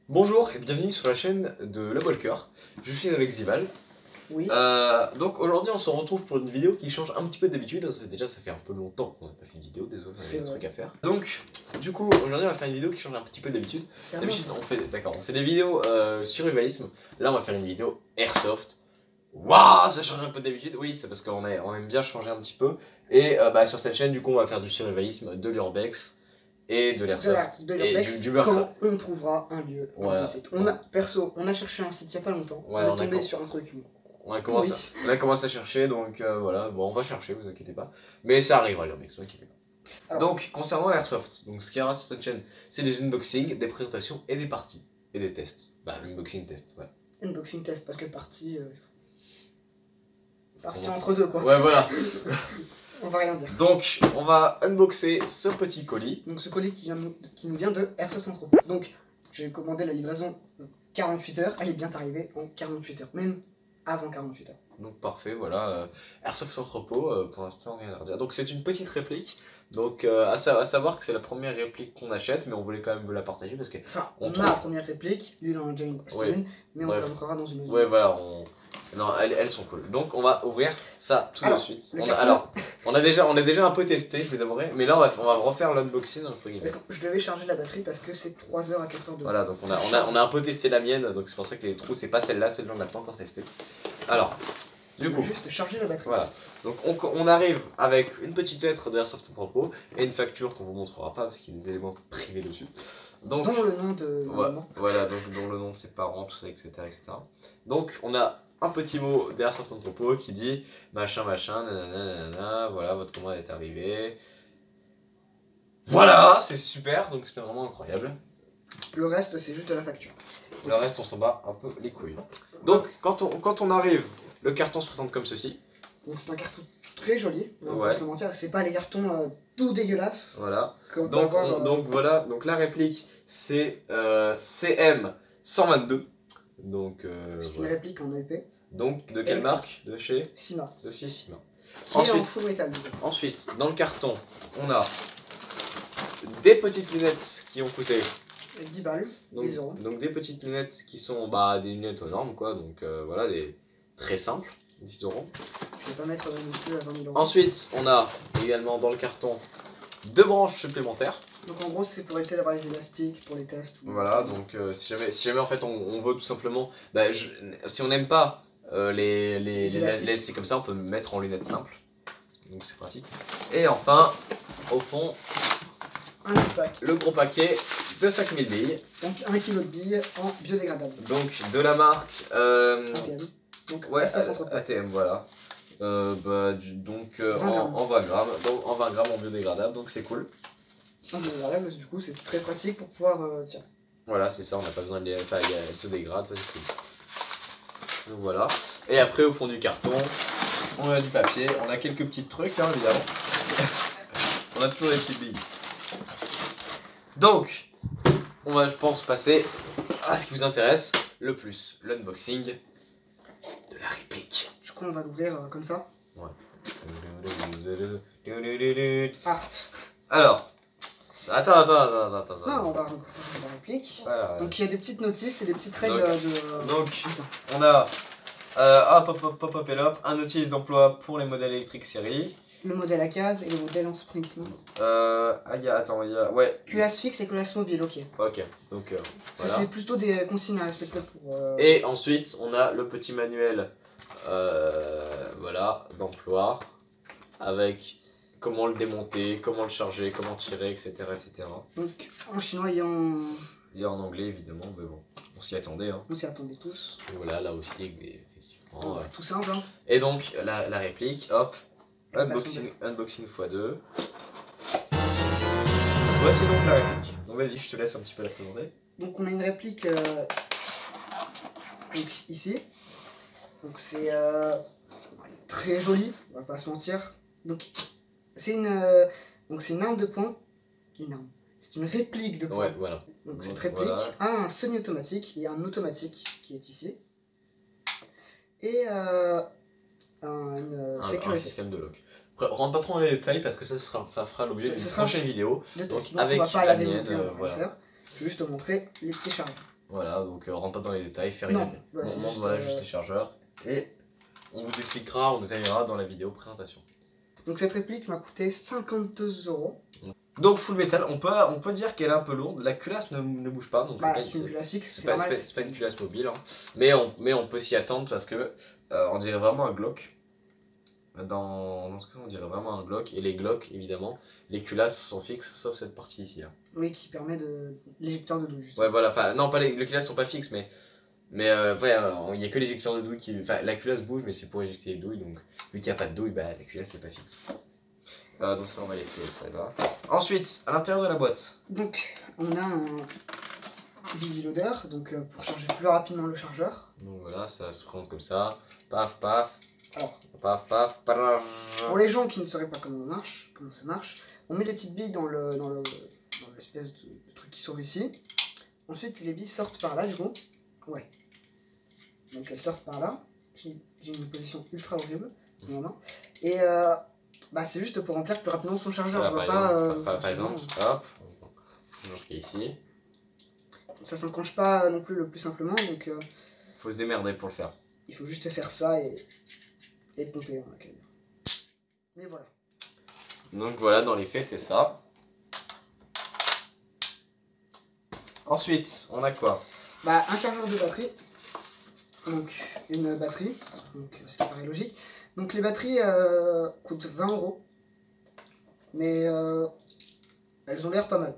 Bonjour et bienvenue sur la chaîne de La Walker. Je suis avec Zival. Oui. Donc aujourd'hui on se retrouve pour une vidéo qui change un petit peu d'habitude. Déjà ça fait un peu longtemps qu'on n'a pas fait une vidéo, désolé, on a des trucs à faire. Donc du coup aujourd'hui on va faire une vidéo qui change un petit peu d'habitude. D'habitude on fait des vidéos survivalisme. Là on va faire une vidéo airsoft. Waouh, ça change un peu d'habitude. Oui, c'est parce qu'on aime bien changer un petit peu. Et sur cette chaîne du coup on va faire du survivalisme, de l'urbex et de l'airsoft et du quand on trouvera un lieu. Voilà. On a cherché un site il y a pas longtemps. Ouais, on est tombé sur un truc. On a commencé à chercher, donc voilà, bon on va chercher, vous inquiétez pas. Mais ça arrivera l'urbex, vous inquiétez pas. Alors, donc concernant l'airsoft, donc ce qu'il y aura sur cette chaîne, c'est des unboxings, des présentations et des parties. Et des tests. Bah unboxing test, ouais. Unboxing test, parce que partie... partie entre deux quoi. Ouais voilà. On va rien dire. Donc on va unboxer ce petit colis. Donc ce colis qui nous vient de Airsoft Centro. Donc j'ai commandé la livraison 48 heures, elle est bien arrivée en 48 heures, même avant 48 heures. Donc parfait, voilà, Airsoft Entrepôt, pour l'instant rien à redire. Donc c'est une petite réplique, donc à savoir que c'est la première réplique qu'on achète, mais on voulait quand même vous la partager parce que... Enfin, on a la première réplique, lui il en a déjà une, mais on la montrera dans une autre. Ouais voilà, non, elles sont cool. Donc on va ouvrir ça tout de suite. On a déjà un peu testé, je vous avouerai, mais là on va refaire l'unboxing entre guillemets. Je devais charger la batterie parce que c'est 3 heures à 4 heures de... Voilà, donc on a un peu testé la mienne, donc c'est pour ça que les trous, c'est pas celle-là on n'a pas encore testé. Alors, du coup, juste charger la batterie. Voilà, donc on arrive avec une petite lettre de Airsoft Entrepôt et une facture qu'on vous montrera pas parce qu'il y a des éléments privés dessus. Donc, dont le nom de... Voilà, donc dont le nom de ses parents, tout ça, etc. Donc on a un petit mot d'Airsoft Entrepôt qui dit machin machin, nanana, voilà, votre commande est arrivée. Voilà, c'est super, donc c'était vraiment incroyable. Le reste, c'est juste de la facture. Le reste, on s'en bat un peu les couilles. Donc, quand on arrive, le carton se présente comme ceci. Donc c'est un carton très joli, on va pas se le mentir, c'est pas les cartons tout dégueulasses. Voilà. Donc la réplique, c'est CM 122. Donc, c'est une réplique en EP. Donc, de quelle marque? De chez Sima. De chez Sima. Ensuite, en full métal. Ensuite, dans le carton, on a des petites lunettes qui ont coûté 10 balles, 10 euros. Donc des petites lunettes qui sont des lunettes aux normes quoi, donc voilà, des très simples, 10 euros. Je vais pas mettre non plus à 20 000 euros. Ensuite, on a également dans le carton 2 branches supplémentaires. Donc en gros, c'est pour éviter d'avoir les élastiques pour les tests. Voilà, donc si jamais en fait on veut tout simplement, si on n'aime pas les élastiques comme ça, on peut mettre en lunettes simples. Donc c'est pratique. Et enfin, au fond, le gros paquet de 5000 billes. Donc 1 kg de billes en biodégradable. Donc de la marque ATM. Donc ouais, ATM, voilà. En 20 grammes. Donc en 20 grammes en biodégradable, donc c'est cool. En biodégradable, du coup c'est très pratique pour pouvoir tiens. Voilà, c'est ça, on n'a pas besoin de les... Enfin, elles se dégradent, ça c'est cool. Donc voilà. Et après au fond du carton, on a du papier, on a quelques petits trucs hein, évidemment. On a toujours des petites billes. Donc, on va, je pense, passer à ce qui vous intéresse le plus, l'unboxing de la réplique. Du coup, on va l'ouvrir comme ça. Ouais. Ah. Alors, attends. Non, on va ouvrir la réplique. Voilà. Donc il y a des petites notices et des petites règles de... Donc, on a un notice d'emploi pour les modèles électriques série. Le modèle à case et le modèle en sprint, non? Ouais. Culasse fixe et culasse mobile, ok. Ok, donc ça voilà. C'est plutôt des consignes à respecter pour... Et ensuite, on a le petit manuel voilà, d'emploi, avec comment le démonter, comment le charger, comment tirer, etc. Donc en chinois et en... Il y a en anglais évidemment, mais bon, on s'y attendait. Hein. On s'y attendait tous. Et voilà, là aussi, effectivement. Tout simple, hein. Et donc, la réplique, hop. Unboxing x2. Voici donc la réplique. Donc vas-y, je te laisse un petit peu la présenter. Donc on a une réplique ici. Donc c'est très joli, on va pas se mentir. Donc c'est une arme de poing. C'est une réplique de poing. Ouais, voilà. Donc cette réplique a un semi-automatique et un automatique qui est ici. Et un système de lock. Rentre pas trop dans les détails parce que ça fera l'objet d'une prochaine vidéo. Donc avec on va pas la démonter, voilà. Je vais juste te montrer les petits charges. Voilà, donc on rentre pas dans les détails, faire Non, rien. voilà, On c'est montre juste, voilà, juste les chargeurs et on vous expliquera, on détaillera dans la vidéo présentation. Donc cette réplique m'a coûté 52 €. Donc Full Metal, on peut dire qu'elle est un peu lourde, la culasse ne bouge pas, donc Bah, c'est une classique, c'est pas, normal. c'est pas une culasse mobile, hein. mais on peut s'y attendre parce que on dirait vraiment un Glock. Dans ce cas, on dirait vraiment un Glock, et les Glock, évidemment, les culasses sont fixes, sauf cette partie ici. Hein. Oui, qui permet de l'éjecteur de douille. Ouais, voilà, enfin, non, pas les culasses sont pas fixes, mais ouais, il n'y a que l'éjecteur de douille qui. Enfin, la culasse bouge, mais c'est pour éjecter les douilles, donc vu qu'il n'y a pas de douille, bah la culasse n'est pas fixe. Donc ça, on va laisser ça là. Ensuite, à l'intérieur de la boîte. Donc, on a un BB loader, donc pour charger plus rapidement le chargeur. Donc voilà, ça se prend comme ça. Paf, paf. Alors, paf, paf, paf. Pour les gens qui ne sauraient pas comment ça marche, on met les petites billes dans l'espèce de truc qui sort ici. Ensuite, les billes sortent par là, du coup. Ouais. Donc elles sortent par là. J'ai une position ultra horrible. Et bah, c'est juste pour remplir plus rapidement son chargeur. Voilà, par exemple, hop, toujours qui est ici. Ça s'enclenche pas non plus le plus simplement, donc faut se démerder pour le faire. Il faut juste faire ça et pomper, on va dire. Mais voilà. Donc voilà, dans les faits, c'est ça. Ensuite, on a quoi? Bah, un chargeur de batterie. Donc, une batterie. Donc, ce qui paraît logique. Donc, les batteries coûtent 20 €. Mais elles ont l'air pas mal.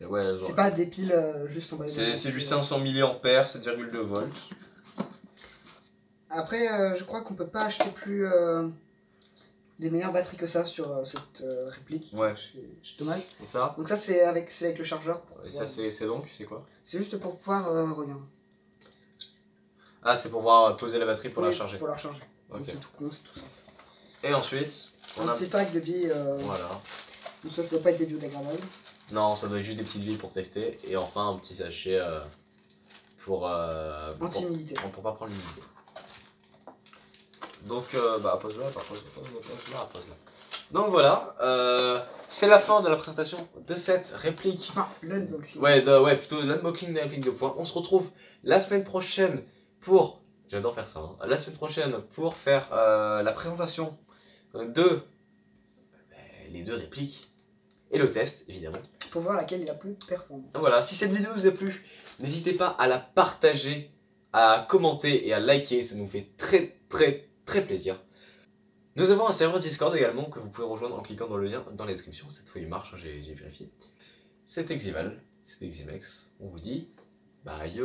Ouais, c'est pas des piles juste en bas. C'est du 500 mAh, 7,2 volts. Après, je crois qu'on peut pas acheter plus des meilleures batteries que ça sur cette réplique. Ouais. C'est dommage. Et ça? Donc ça, c'est avec le chargeur. Et ça, c'est quoi? C'est juste pour pouvoir regarder. Ah, c'est pour pouvoir poser la batterie pour la charger. Pour la recharger. Ok. C'est tout con, c'est tout ça. Et ensuite, on a un petit pack de billes. Voilà. Donc ça doit pas être des biodégradables. Non, ça doit être juste des petites billes pour tester. Et enfin, un petit sachet pour... anti-humidité. Pour pas prendre l'humidité. Donc, bah, pose-la, pose-la. Donc voilà, c'est la fin de la présentation de cette réplique. Enfin, l'unboxing. Ouais, plutôt l'unboxing de la réplique de points. On se retrouve la semaine prochaine pour... J'adore faire ça. Hein. La semaine prochaine pour faire la présentation de les deux répliques et le test, évidemment. Pour voir laquelle est la plus performante. Voilà, si cette vidéo vous a plu, n'hésitez pas à la partager, à commenter et à liker. Ça nous fait très plaisir. Nous avons un serveur Discord également que vous pouvez rejoindre en cliquant dans le lien dans la description. Cette fois il marche, j'ai vérifié. C'était Xival, c'était Ximex. On vous dit bye.